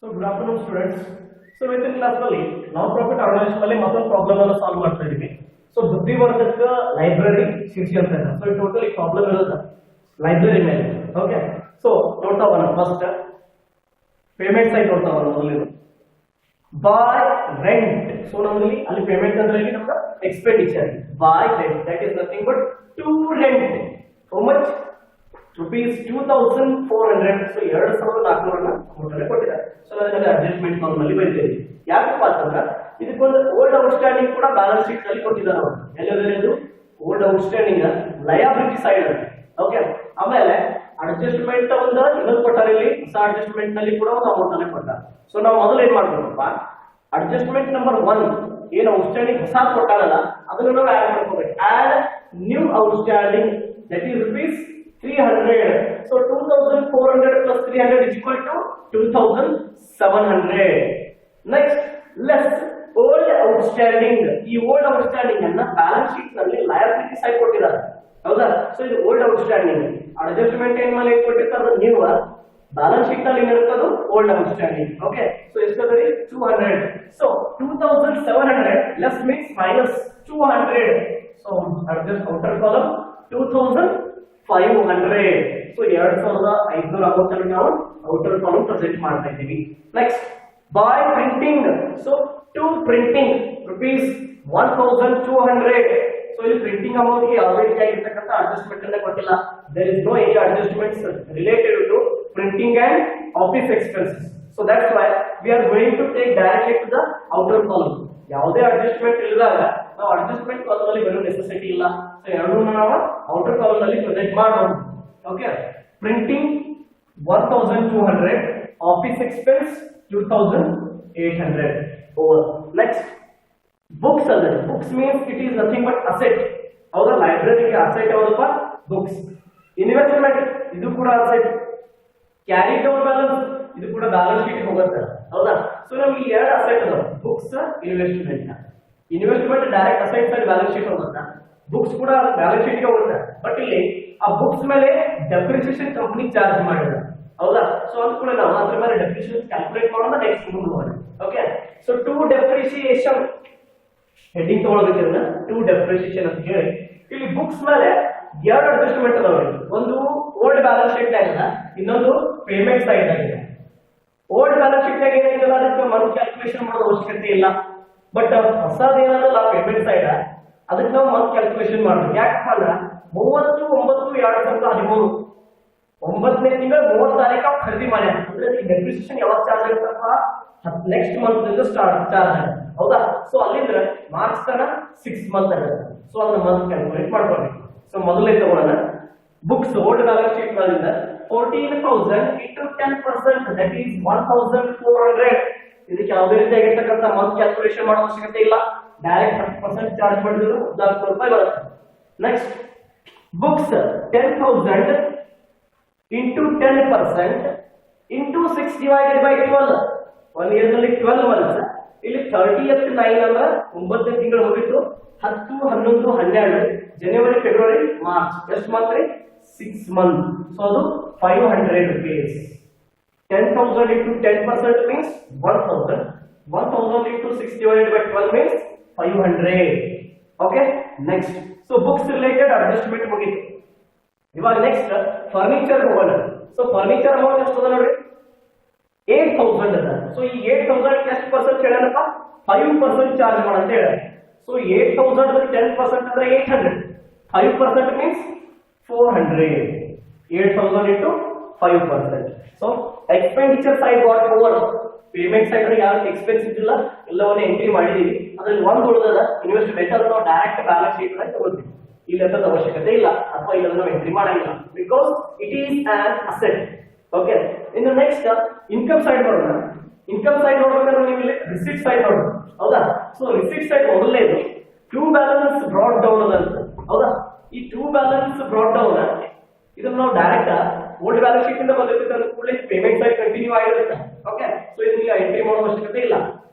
So good afternoon students. So within class ನಲ್ಲಿ non profit organisation ಅಲ್ಲಿ ಮತ್ತೊಂದು problem ಅನ್ನು ಸಾಲ್ವ್ ಮಾಡ್ತಾ ಇದೀವಿ. ಸೊ ಬುದ್ಧಿವರ್ಧಕ ಲೈಬ್ರರಿ ಶೀರ್ಷಿಕೆ ಅಂತ ಇದೆ. ಸೊ ಟೋಟಲಿ ಪ್ರಾಬ್ಲಮ್ ಇರೋದು ಲೈಬ್ರರಿ ಮೇಲೆ. ಓಕೆ, ಸೊ ನೋಡ್ತಾ ಹೋಗೋಣ. ಫಸ್ಟ್ ಪೇಮೆಂಟ್ ಸೈಡ್ ನೋಡ್ತಾ ಹೋಗೋಣ. ಮೊದಲು ಬೈ ರೆಂಟ್. ಸೊ ನಮ್ಮಲ್ಲಿ ಅಲ್ಲಿ ಪೇಮೆಂಟ್ ಅಂದ್ರೆ ಇಲ್ಲಿ ನಮ್ಮ expenditure. By rent that is nothing but to rent. How much? rupees 2400. So 2400 ಕೊಟ್ಟಿದ್ದಾರೆ. ಸೊ ಅದನ್ನ ಅಡ್ಜಸ್ಟ್ಮೆಂಟ್ ಕಾಲಮ್ ಬರೀತೀವಿ. ಯಾಕಪ್ಪ ಅಂತಂದ್ರೆ ಇದಕ್ಕೊಂದು ಓಲ್ಡ್ ಔಟ್ಸ್ಟ್ಯಾಂಡಿಂಗ್ ಕೂಡ ಬ್ಯಾಲೆನ್ಸ್ ಶೀಟ್ ಅಲ್ಲಿ ಕೊಟ್ಟಿದ್ದಾರೆ ಅವರು. ಎಲ್ಲೆಲ್ಲಿ ಇದು ಓಲ್ಡ್ ಔಟ್ಸ್ಟ್ಯಾಂಡಿಂಗ್ ಲಯಬಿಲಿಟಿ ಸೈಡ್ ಅಲ್ಲಿ. ಓಕೆ, ಆಮೇಲೆ ಅಡ್ಜಸ್ಟ್ಮೆಂಟ್ ಒಂದು ಇನ್ನೊಂದು ಕೊಟ್ಟಾರೆ ಇಲ್ಲಿ. ಹೊಸ ಅಡ್ಜಸ್ಟ್ಮೆಂಟ್ ನಲ್ಲಿ ಕೂಡ ಒಂದು ಅಮೌಂಟ್ ಅನ್ನು ಕೊಟ್ಟಾರೆ. ಸೊ ನಾವು ಮೊದಲು ಏನ್ ಮಾಡ್ಬೇಕಪ್ಪ, ಅಡ್ಜಸ್ಟ್ಮೆಂಟ್ ನಂಬರ್ 1 ಏನು ಔಟ್ಸ್ಟ್ಯಾಂಡಿಂಗ್ ಹೊಸ ಕೊಟ್ಟಾರಲ್ಲ ಅದನ್ನು ನಾವು ಆಡ್ ಮಾಡ್ಕೋಬೇಕು. Add new outstanding that is rupees 300. So 2400 plus 300 is equal to 2700. Next, less old outstanding. ಈ old outstanding ಅನ್ನ ಬ್ಯಾಲೆನ್ಸ್ ಶೀಟ್ ನಲ್ಲಿ ಲಯಬಿಲಿಟಿ ಸೈಡ್ ಕೊಟ್ಟಿದ್ದಾರೆ. ಹೌದಾ? ಸೊ ಇದು old outstanding. ಅಡ್ಜಸ್ಟ್ಮೆಂಟ್ ಏನ್ ಮೇಲೆ ಕೊಟ್ಟಿರ್ತಾರೆ ನೀವು ಬ್ಯಾಲೆನ್ಸ್ ಶೀಟ್ ನಲ್ಲಿ ಏನಿರುತ್ತದು old outstanding. ಓಕೆ, ಸೊ ಎಷ್ಟಾದ್ರೆ 200. So 2700 less means minus 200. So adjust outer column 2500. So 2500 amount ಅನ್ನು ನಾವು ಔಟರ್ ಕಾಲಮ್ ಪ್ರೆಸೆಂಟ್ ಮಾಡ್ತಾ ಇದ್ದೀವಿ. Next, by printing. So to printing rupees 1200. So ಇಲ್ಲಿ ಪ್ರಿಂಟಿಂಗ್ ಅಮೌಂಟ್ ಗೆ ಯಾವುದೇ ರೀತಿಯಾಗಿರ್ತಕ್ಕಂಥ ಅಡ್ಜಸ್ಟ್ಮೆಂಟ್ ಅನ್ನ ಕೊಟ್ಟಿಲ್ಲ. There is no any adjustments related to printing and office expenses. So that's why we are going to take directly to the outer column. ಯಾವುದೇ adjustment ಇಲ್ಲದಾಗ ನಾವು adjustment column ಅಲ್ಲಿ ಬರೋ ನೆಸೆಸಿಟಿ ಇಲ್ಲ. ಸೊ ಎರಡನ್ನೂ ನಾವು ಔಟರ್ ಕಾಲಮ್ ನಲ್ಲಿ present ಮಾಡಬಹುದು. Okay, printing 1200, office expense 2800 over. Next, books ಅದ. Books means it is nothing but asset. ಹೌದಾ? ಲೈಬ್ರರಿಗೆ ಅಸೆಟ್ ಯಾವ್ದಪ್ಪ? ಬುಕ್ಸ್. ಇನ್ವೆಸ್ಟ್ಮೆಂಟ್ ಇದು ಕೂಡ ಅಸೆಟ್. ಕ್ಯಾರಿ ಡೌನ್ ಬ್ಯಾಲೆನ್ಸ್ ಇದು ಕೂಡ ಬ್ಯಾಲೆನ್ಸ್ ಶೀಟ್ ಹೋಗುತ್ತೆ. ಹೌದಾ? ಸೊ ನಮ್ಗೆ ಎರಡು ಅಸೆಟ್ ಅದಾವ, books, investment. Investment direct asset ಮೇಲೆ ಬ್ಯಾಲೆನ್ಸ್ ಶೀಟ್ ಹೋಗುತ್ತೆ, ಬುಕ್ಸ್ ಕೂಡ ಬ್ಯಾಲೆನ್ಸ್ ಶೀಟ್ ಗೆ ಹೋಗುತ್ತೆ. ಬಟ್ ಇಲ್ಲಿ ಆ ಬುಕ್ಸ್ ಮೇಲೆ ಡೆಪ್ರಿಸಿಯೇಷನ್ ಕಂಪನಿ ಚಾರ್ಜ್ ಮಾಡಿದ. ಹೌದಾ? ಸೊ ಅದು ಕೂಡ ನಾವು ಅದ್ರ ಮೇಲೆ ಡೆಪ್ರಿಸಿಯೇಷನ್ ಕ್ಯಾಲ್ಕುಲೇಟ್ ಮಾಡೋಣ ನೆಕ್ಸ್ಟ್ ಮುಂದೆ ಹೋಗೋಣ. Okay, so to depreciation heading ತಗೊಳ್ಬೇಕಿದ್ರೆ ಟು ಡೆಪ್ರಿಸಿಯೇಷನ್ ಅಂತ ಹೇಳಿ ಇಲ್ಲಿ ಬುಕ್ಸ್ ಮೇಲೆ ಎರಡು ಅಡ್ಜಸ್ಟ್ಮೆಂಟ್ ಅದಾವ. ಒಂದು ಓಲ್ಡ್ ಬ್ಯಾಲೆನ್ಸ್ ಶೀಟ್ ಆಗಿದೆ, ಇನ್ನೊಂದು ಪೇಮೆಂಟ್ ಸೈಡ್ ಆಗಿದೆ. ಓಲ್ಡ್ ಬ್ಯಾಲೆನ್ಸ್ ಶೀಟ್ ಆಗಿ ಏನಾಗಿಲ್ಲ ಅದಕ್ಕೆ ಮಂತ್ ಕ್ಯಾಲ್ಕುಲೇಷನ್ ಮಾಡೋದು ಅವಶ್ಯಕತೆ ಇಲ್ಲ. ಬಟ್ ಹೊಸದೇನಲ್ಲ ಪೇಮೆಂಟ್ ಸೈಡ್ ಅದಕ್ಕೆ ನಾವು ಮಂತ್ ಕ್ಯಾಲ್ಕುಲೇಷನ್ ಮಾಡಬೇಕು. ಯಾಕಪ್ಪ ಅಂದ್ರೆ 30/9/2013 9ನೇ ತಿಂಗಳು 30 ತಾರೀಕು ಖರೀದಿ ಮಾಡ್ಯಾರ ಅಂದ್ರೆ ಡೆಪ್ರಿಸಿಯೇಷನ್ ಯಾವಾಗ ಚಾರ್ಜ್ ಆಗುತ್ತಪ್ಪ? ನೆಕ್ಸ್ಟ್ ಮಂತ್ ಇಂದ ಸ್ಟಾರ್ಟ್ ಚಾರ್ಜ್ ಆಗುತ್ತೆ. ಹೌದಾ? ಸೊ ಅಲ್ಲಿಂದ ಮಾರ್ಚ್ ತನ 6 ಮಂತ್ ಆಗುತ್ತೆ. ಸೊ ಅದನ್ನ ಮಂತ್ ಕ್ಯಾಲ್ಕುಲೇಟ್ ಮಾಡ್ಕೊಳ್ಬೇಕು. ಸೊ ಮೊದಲೇ ತಗೊಳ್ಳೋಣ. ಬುಕ್ಸ್ ಓಲ್ಡ್ ಬ್ಯಾಲೆನ್ಸ್ ಶೀಟ್ ಗಳಿಂದ 14,000 into 10% that is 1,400. ಇದಕ್ಕೆ ಯಾವುದೇ ರೀತಿಯಾಗಿರ್ತಕ್ಕಂಥ ಮಂತ್ ಕ್ಯಾಲ್ಕುಲೇಷನ್ ಮಾಡೋ ಅವಶ್ಯಕತೆ ಇಲ್ಲ. ಡೈರೆಕ್ಟ್ 10% ಚಾರ್ಜ್ ಮಾಡಿದ್ರು 1400 ರೂಪಾಯಿ ಬರುತ್ತೆ. Next, books 10,000 into 10% into 6 divided by 12. 1 year ನಲ್ಲಿ 12 ಮಂತ್ಸ್. ಇಲ್ಲಿ 30th 9 ಅಂದ್ರೆ 9ನೇ ತಿಂಗಳು ಮುಗಿತು. 10, 11, 12 ಜನವರಿ, ಫೆಬ್ರವರಿ, ಮಾರ್ಚ್ ಎಷ್ಟು ಮಂತ್ ರೀ? 6 ಮಂತ್. ಸೊ ಅದು 500 rupees. 10,000 into 10% means 1,000. 1,000 into 6 divided by 12 means 500. Okay, next, so books related adjustment ಮುಗಿತು. ಇವಾಗ ನೆಕ್ಸ್ಟ್ ಫರ್ನಿಚರ್ ಹೋಗೋಣ. ಸೊ ಫರ್ನಿಚರ್ ಅಮೌಂಟ್ ಎಷ್ಟು ಅದ ನೋಡ್ರಿ? 8,000 ಅದ. ಸೊ ಈ 8,000 ಎಷ್ಟು ಪರ್ಸೆಂಟ್ ಹೇಳನಪ್ಪ? 5% ಚಾರ್ಜ್ ಮಾಡಂತ ಹೇಳ. ಸೊ 8,000 10% ಅಂದ್ರೆ 800. 5% means 400. 8,000 into 5%. So expenditure side what over payment side ಅಲ್ಲಿ ಯಾವ ಎಕ್ಸ್ಪೆನ್ಸ್ ಇದ್ದಿಲ್ಲ ಎಲ್ಲವನ್ನ ಎಂಟ್ರಿ ಮಾಡಿದೀವಿ. ಅದ್ರಲ್ಲಿ ಒಂದು ಉಳಿದದ ಇನ್ವೆಸ್ಟ್ಮೆಂಟ್ ಅದನ್ನ ನಾವು ಡೈರೆಕ್ಟ್ ಬ್ಯಾಲೆನ್ಸ್ ಶೀಟ್ ನಲ್ಲಿ ತಗೊಳ್ತೀವಿ. ಇಲ್ಲಿ ಅದರ ಅವಶ್ಯಕತೆ ಇಲ್ಲ ಅಥವಾ ಇಲ್ಲಿ ಅದನ್ನ ಎಂಟ್ರಿ ಮಾಡಂಗಿಲ್ಲ because it is on asset. Okay, ಇನ್ನು ನೆಕ್ಸ್ಟ್ ಇನ್ಕಮ್ ಸೈಡ್ ನೋಡೋಣ. ಇನ್ಕಮ್ ಸೈಡ್ ನೋಡ್ಬೇಕಾದ್ರೆ ನೀವು ಇಲ್ಲಿ ರಿಸಿಟ್ ಸೈಡ್ ನೋಡೋಣ. ಹೌದಾ? ಸೊ ರಿಸಿಟ್ ಸೈಡ್ ಮೊದಲನೇದು ಟು ಬ್ಯಾಲೆನ್ಸ್ ಬ್ರಾಟ್ ಡೌನ್ ಅಂತ. ಹೌದಾ? ಈ ಟು ಬ್ಯಾಲೆನ್ಸ್ ಬ್ರಾಟ್ ಡೌನ್ ಇದನ್ನ ನಾವು ಡೈರೆಕ್ಟ್ ಓಲ್ಡ್ ಬ್ಯಾಲೆನ್ಸ್ ಶೀಟ್ ಇಂದ ಬಂದಿರ್ತಕ್ಕಂಥ ಕೂಡಲೇ ಪೇಮೆಂಟ್ ಸೈಡ್ ಕಂಟಿನ್ಯೂ ಆಗಿರುತ್ತೆ. ಓಕೆ, ಸೊ ಇದನ್ನ ಎಂಟ್ರಿ ಮಾಡೋ ಅವಶ್ಯಕತೆ ಇಲ್ಲ.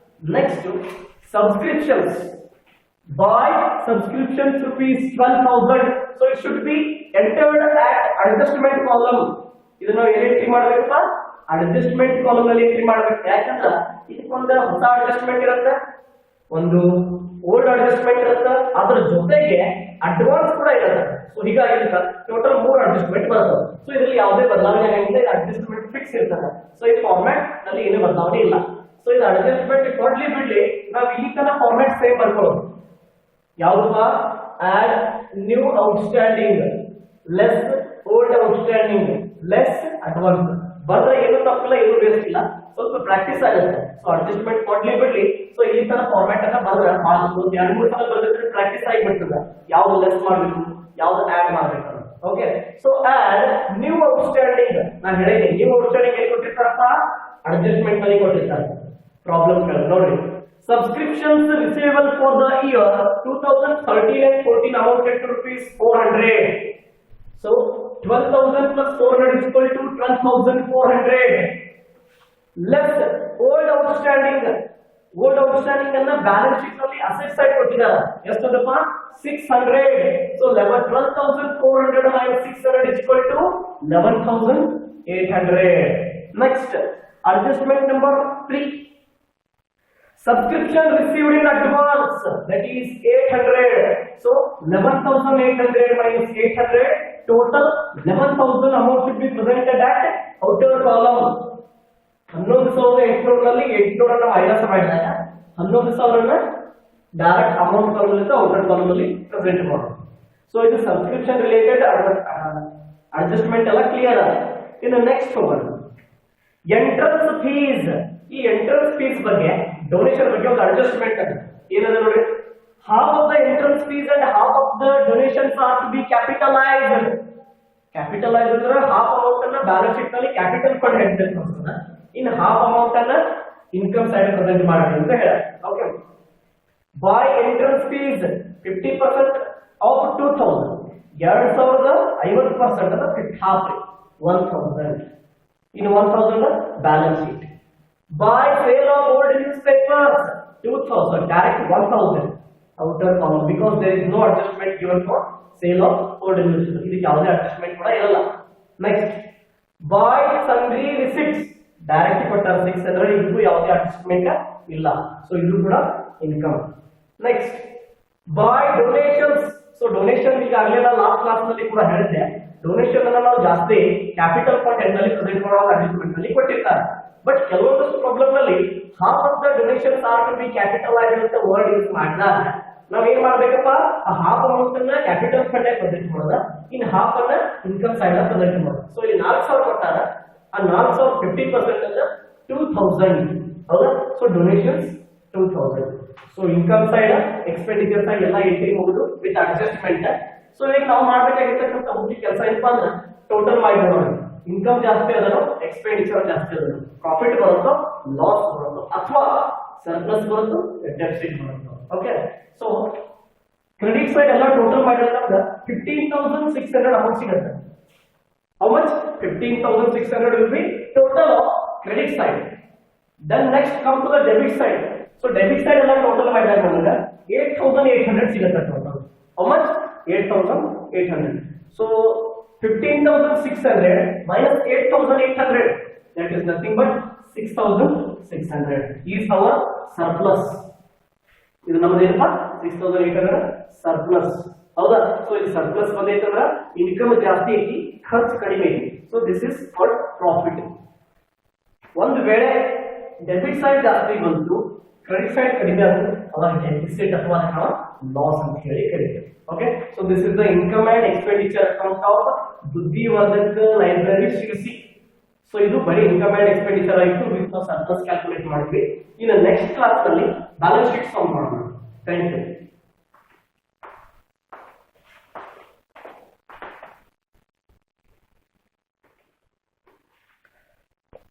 Next, subscriptions. Buy subscriptions rupees 12,000. So it should be entered at adjustment column. ಇದನ್ನ ನಾವು ಎಲ್ಲಿ ಎಂಟ್ರಿ ಮಾಡಬೇಕಪ್ಪ? ಅಡ್ಜಸ್ಟ್ಮೆಂಟ್ ಕಾಲಮ್ ಅಲ್ಲಿ ಎಂಟ್ರಿ ಮಾಡ್ಬೇಕು. ಯಾಕಂದ್ರೆ ಇದಕ್ಕೊಂದು ಹೊಸ ಅಡ್ಜಸ್ಟ್ಮೆಂಟ್ ಇರುತ್ತೆ, ಒಂದು ಓಲ್ಡ್ ಅಡ್ಜಸ್ಟ್ಮೆಂಟ್ ಇರುತ್ತೆ, ಅದ್ರ ಜೊತೆಗೆ ಅಡ್ವಾನ್ಸ್ ಕೂಡ ಇರುತ್ತೆ. ಸೊ ಹೀಗಾಗಿ ಟೋಟಲ್ 3 ಅಡ್ಜಸ್ಟ್ಮೆಂಟ್ ಬರ್ತದೆ. ಸೊ ಇದರಲ್ಲಿ ಯಾವುದೇ ಬದಲಾವಣೆ ಆಗಿಲ್ಲ, ಅಡ್ಜಸ್ಟ್ಮೆಂಟ್ ಫಿಕ್ಸ್ ಇರ್ತದೆ. ಸೊ ಈ ಫಾರ್ಮ್ಯಾಟ್ ನಲ್ಲಿ ಏನು ಬದಲಾವಣೆ ಇಲ್ಲ. ಸೊ ಇದು ಅಡ್ಜಸ್ಟ್ಮೆಂಟ್ ಕೊಡ್ಲಿ ಬಿಡ್ಲಿ ನಾವು ಈ ತರ ಫಾರ್ಮ್ಯಾಟ್ ಸೇಮ್ ಬರ್ಕೊಳ್ಳೋದು. ಯಾವ್ದಪ್ಪ? Add new outstanding, less old outstanding, less advance ಬರ್ರೆ ಏನು ತಪ್ಪಿಲ್ಲ, ಏನು ವೇಸ್ಟ್ ಇಲ್ಲ, ಸ್ವಲ್ಪ ಪ್ರಾಕ್ಟೀಸ್ ಆಗುತ್ತೆ. ಸೊ ಅಡ್ಜಸ್ಟ್ಮೆಂಟ್ ಕೊಡ್ಲಿ ಬಿಡ್ಲಿ, ಸೊ ಈ ತರ ಫಾರ್ಮ್ಯಾಟ್ ಅನ್ನ ಬರ್ರೆ ಒಂದು 2-3 ಸಲ ಬರ್ದಿದ್ರೆ ಪ್ರಾಕ್ಟೀಸ್ ಆಗಿಬಿಡ್ತದೆ, ಯಾವ್ದು ಲೆಸ್ ಮಾಡ್ಬೇಕು, ಯಾವ್ದು ಆಡ್ ಮಾಡ್ಬೇಕು. Okay, so add new outstanding. ನಾನು ಹೇಳಿದೆ ನ್ಯೂ ಔಟ್ಸ್ಟ್ಯಾಂಡಿಂಗ್ ಎಲ್ಲಿ ಕೊಟ್ಟಿರ್ತಾರಪ್ಪ? ಅಡ್ಜಸ್ಟ್ಮೆಂಟ್ ನಲ್ಲಿ ಕೊಟ್ಟಿರ್ತಾರೆ. ಪ್ರಾಬ್ಲಮ್ ನೋಡಿ, subscriptions receivable for the year 2013 and 14 amounted to rupees 400. So 12,000 plus 400 is equal to 12,400. Less old outstanding. Old outstanding ಅನ್ನ ಬ್ಯಾಲೆನ್ಸ್ ಶೀಟ್ ನಲ್ಲಿ asset side ಕೊಟ್ಟಿದ್ದಾರೆ. ಎಷ್ಟದಪ್ಪ? 600. So 12,400 minus 600 is equal to 11,800. Next, adjustment number 3. Subscription received in advance, that is 800. So 11,800 minus 800, total 11,000 amount should be presented at outer column. 11,800 ನಲ್ಲಿ 800 ಅನ್ನು minus ಮಾಡಿದಾಗ 11,000 ಅನ್ನು direct amount column ಇಂದ outer column ಅಲ್ಲಿ present ಮಾಡೋದು. So ಇದು subscription related adjustment ಎಲ್ಲ clear ಆಗಿದೆ. ಇನ್ನು ನೆಕ್ಸ್ಟ್ ಒನ್ ಎಂಟ್ರನ್ಸ್ ಫೀಸ್. ಈ ಎಂಟ್ರನ್ಸ್ ಫೀಸ್ ಬಗ್ಗೆ, ಡೊನೇಷನ್ ಬಗ್ಗೆ ಒಂದು ಅಡ್ಜಸ್ಟ್ಮೆಂಟ್ ಅದ. ಏನದ ನೋಡಿ, half of the entrance fees and half of the donations are to be capitalized. Capitalized ಅಂದ್ರೆ half amount ಅನ್ನ ಬ್ಯಾಲೆನ್ಸ್ ಶೀಟ್ ನಲ್ಲಿ ಕ್ಯಾಪಿಟಲ್ ಫಂಡ್ ಹೆಡ್ ಮಾಡ್ತಾನೆ, ಇನ್ half amount ಅನ್ನ ಇನ್ಕಮ್ ಸೈಡ್ ಪ್ರೆಸೆಂಟ್ ಮಾಡಿ ಅಂತ ಹೇಳ. Okay, by entrance fees 50% of 2000, 2050% ಅದ half 1000, in 1000 balance sheet. By sale of old newspapers 2000, direct 1000 outer column, because there is no adjustment given for sale of old newspapers. ಇದಕ್ಕೆ ಯಾವುದೇ adjustment ಕೂಡ ಇರಲ್ಲ. Next, by sundry receipts, direct ಕೊಟ್ಟಾರೆ 600, ಇದಕ್ಕೂ ಯಾವುದೇ adjustment ಇಲ್ಲ. So ಇದು ಕೂಡ income. Next, by donations. So donation ಈಗಾಗಲೇ ನಾನು ಲಾಸ್ಟ್ ಕ್ಲಾಸ್ ನಲ್ಲಿ ಕೂಡ ಹೇಳಿದ್ದೆ, ಡೊನೇಷನ್ ಅನ್ನ ನಾವು ಜಾಸ್ತಿ ಕ್ಯಾಪಿಟಲ್ ಫಂಡ್ ಹೆಡ್ ನಲ್ಲಿ ಪ್ರೆಸೆಂಟ್ ಮಾಡುವಾಗ ಅಡ್ಜಸ್ಟ್ಮೆಂಟ್ ನಲ್ಲಿ ಕೊಟ್ಟಿರ್ತಾರೆ. ಬಟ್ ಕೆಲವೊಂದಷ್ಟು ಪ್ರಾಬ್ಲಮ್ ನಲ್ಲಿ half of the donations are to be capitalized ಅಂತ ವರ್ಡ್ ಯೂಸ್ ಮಾಡಿದಾಗ ನಾವ್ ಏನ್ ಮಾಡ್ಬೇಕಪ್ಪ, ಆ half amount ಅನ್ನ ಕ್ಯಾಪಿಟಲ್ ಫಂಡ್ ಆಗಿ ಪ್ರೆಸೆಂಟ್ ಮಾಡೋದ, ಇನ್ half ಅನ್ನ ಇನ್ಕಮ್ ಸೈಡ್ ಆಗಿ ಪ್ರೆಸೆಂಟ್ ಮಾಡೋದು. ಸೊ ಇಲ್ಲಿ 4,000 ಕೊಟ್ಟಾರ, ಆ 4,000 50% ಅನ್ನ 2,000, ಹೌದಾ? So donations 2,000. So income side, expenditure side ಎಲ್ಲ ಎಂಟ್ರಿ ಮುಗಿದು ವಿತ್ ಅಡ್ಜಸ್ಟ್ಮೆಂಟ್. ಸೊ ಈಗ ನಾವು ಮಾಡ್ಬೇಕಾಗಿರ್ತಕ್ಕಂಥ ಮುಖ್ಯ ಕೆಲಸ ಏನಪ್ಪಾ ಅಂದ್ರೆ ಟೋಟಲ್ ಮಾಡಿ ನೋಡೋಣ. ಇನ್ಕಮ್ ಜಾಸ್ತಿ ಅದನ್ನು, ಎಕ್ಸ್ಪೆಂಡಿಚರ್ ಜಾಸ್ತಿ ಅದನ್ನು, ಪ್ರಾಫಿಟ್ ಬರುತ್ತೋ, ಲಾಸ್ ಬರುತ್ತೋ, ಅಥವಾ ಸರ್ಪ್ಲಸ್ ಬರುತ್ತೋ, ಡೆಫಿಸಿಟ್ ಬರುತ್ತೋ. ಓಕೆ, ಸೊ ಕ್ರೆಡಿಟ್ ಸೈಡ್ ಎಲ್ಲ ಟೋಟಲ್ ಮಾಡಿದ್ರೆ 15,600 ಅಮೌಂಟ್ ಸಿಗುತ್ತೆ. How much? 15,600 will be total of credit side. Then next come to the debit side. So debit side ಎಲ್ಲ ಟೋಟಲ್ ಮಾಡಿದಾಗ ನಮಗೆ 8,800 ಸಿಗುತ್ತೆ total. How much? 8,800. So 15,600 minus 8,800, that is nothing but 6,600 is our surplus. ಇದು ನಮ್ಮದು ಏನಪ್ಪ? 6,800 surplus, ಹೌದಾ? So ಇದು surplus ಬಂದೈತಂದ್ರ income ಜಾಸ್ತಿ ಐತಿ, ಖರ್ಚು ಕಡಿಮೆ ಐತಿ. So this is for profit. ಒಂದು ವೇಳೆ ಡೆಬಿಟ್ ಸೈಡ್ ಜಾಸ್ತಿ ಬಂತು, ಕ್ರೆಡಿಟ್ ಸೈಡ್ ಕಡಿಮೆ ಆಗುತ್ತೆ, ಅವಾಗ ಡೆಫಿಸಿಟ್ ಅಥವಾ ಲಾಸ್ ಅಂತ ಹೇಳಿ ಕರೀತೀವಿ. Okay, so this is the income and expenditure account of Buddhivardhaka library Sirsi. So ಇದು ಬರೀ ಇನ್ಕಮ್ ಅಂಡ್ ಎಕ್ಸ್ಪೆಂಡಿಚರ್ ಆಯಿತು, ವಿತ್ ಸರ್ಪ್ಲಸ್ ಕ್ಯಾಲ್ಕುಲೇಟ್ ಮಾಡಿದ್ವಿ. ಇನ್ನು ನೆಕ್ಸ್ಟ್ ಕ್ಲಾಸ್ ನಲ್ಲಿ ಬ್ಯಾಲೆನ್ಸ್ ಶೀಟ್ ಫಾರ್ಮ್ ಮಾಡೋಣ. Thank you.